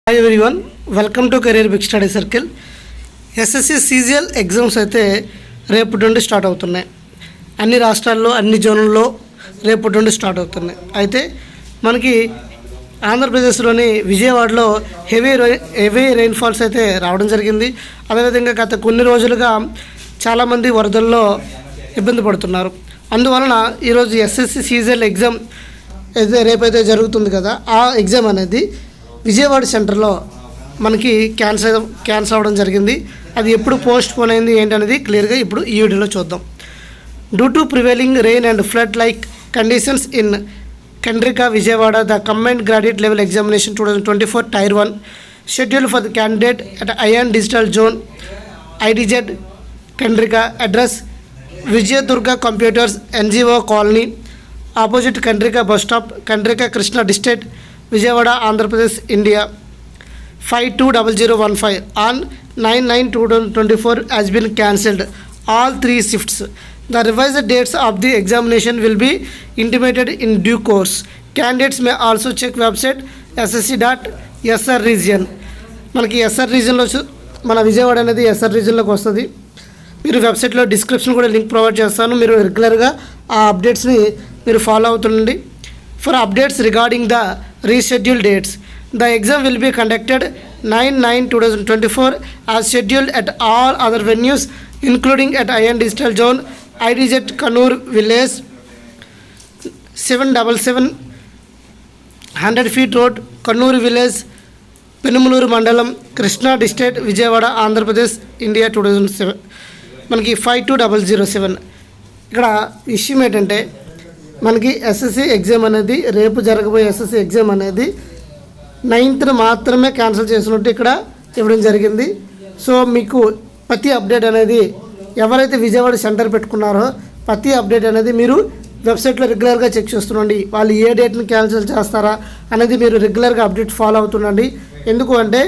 Hi everyone, welcome to career big study circle. SSC CGL exams అయితే రేపటి నుండి start అవుతున్నాయి. అన్ని రాష్ట్రాల్లో అన్ని జోన్లలో రేపటి నుండి స్టార్ట్ అవుతున్నాయి. అయితే మనకి ఆంధ్రప్రదేశ్లోని విజయవాడలో హెవీ రెయిన్ఫాల్స్ అయితే రావడం జరిగింది. అదేవిధంగా గత కొన్ని రోజులుగా చాలామంది వరదల్లో ఇబ్బంది పడుతున్నారు. అందువలన ఈరోజు ఎస్ఎస్సి సీజీఎల్ ఎగ్జామ్ అయితే రేపైతే జరుగుతుంది కదా, ఆ ఎగ్జామ్ అనేది విజయవాడ సెంటర్లో మనకి క్యాన్సిల్ అవ్వడం జరిగింది. అది ఎప్పుడు పోస్ట్ పోన్ అయింది ఏంటనేది క్లియర్గా ఇప్పుడు ఈ వీడియోలో చూద్దాం. Due to prevailing rain and flood like conditions in Kandrika Vijayawada, the combined graduate level examination 2024 Tier 1 scheduled for the candidate at Ion Digital Zone IDZ Kandrika, address Vijayadurga Computers, NGO Colony, opposite Kandrika bus stop, Kandrika Krishna District, Vijayawada, Andhra Pradesh, India 520015 on 9/9/2024 has been cancelled. All 3 shifts. The revised dates of the examination will be intimated in due course. Candidates may also check website ssc.sr region. మనకి SR రీజన్లో మన విజయవాడ అనేది SR రీజన్లోకి వస్తుంది. మీరు వెబ్సైట్లో description కూడా link provide చేస్తాను. మీరు రెగ్యులర్గా ఆ అప్డేట్స్ని మీరు follow అవుతుండండి. For updates regarding the rescheduled dates, the exam will be conducted 9/9/2024 as scheduled at all other venues, including at Ion Digital Zone IDZ Kannur Village 777 100 feet road, Kannur Village, Penumuluru Mandalam, Krishna District, Vijayawada, Andhra Pradesh, India 2007. మనకి 52007. ఇక్కడ విషయం ఏంటంటే మనకి SSC exam అనేది రేపు జరగబోయే SSC exam అనేది 9th మాత్రమే క్యాన్సిల్ చేసినట్టు ఇక్కడ ఇవ్వడం జరిగింది. సో మీకు ప్రతి అప్డేట్ అనేది ఎవరైతే విజయవాడ సెంటర్ పెట్టుకున్నారో ప్రతి అప్డేట్ అనేది మీరు వెబ్సైట్లో రెగ్యులర్గా చెక్ చేస్తుండండి. వాళ్ళు ఏ డేట్ని క్యాన్సిల్ చేస్తారా అనేది మీరు రెగ్యులర్గా అప్డేట్ ఫాలో అవుతుండండి. ఎందుకు అంటే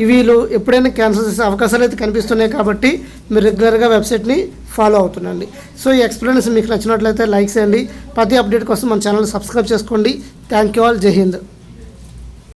వీళ్ళు ఎప్పుడైనా క్యాన్సిల్ చేసే అవకాశాలు అయితే కనిపిస్తున్నాయి కాబట్టి మీరు రెగ్యులర్గా వెబ్సైట్ని ఫాలో అవుతుండండి. సో ఈ ఎక్స్ప్లెనేషన్ మీకు నచ్చినట్లయితే లైక్ చేయండి. ప్రతి అప్డేట్ కోసం మన ఛానల్ సబ్స్క్రైబ్ చేసుకోండి. Thank you all. జై హింద్.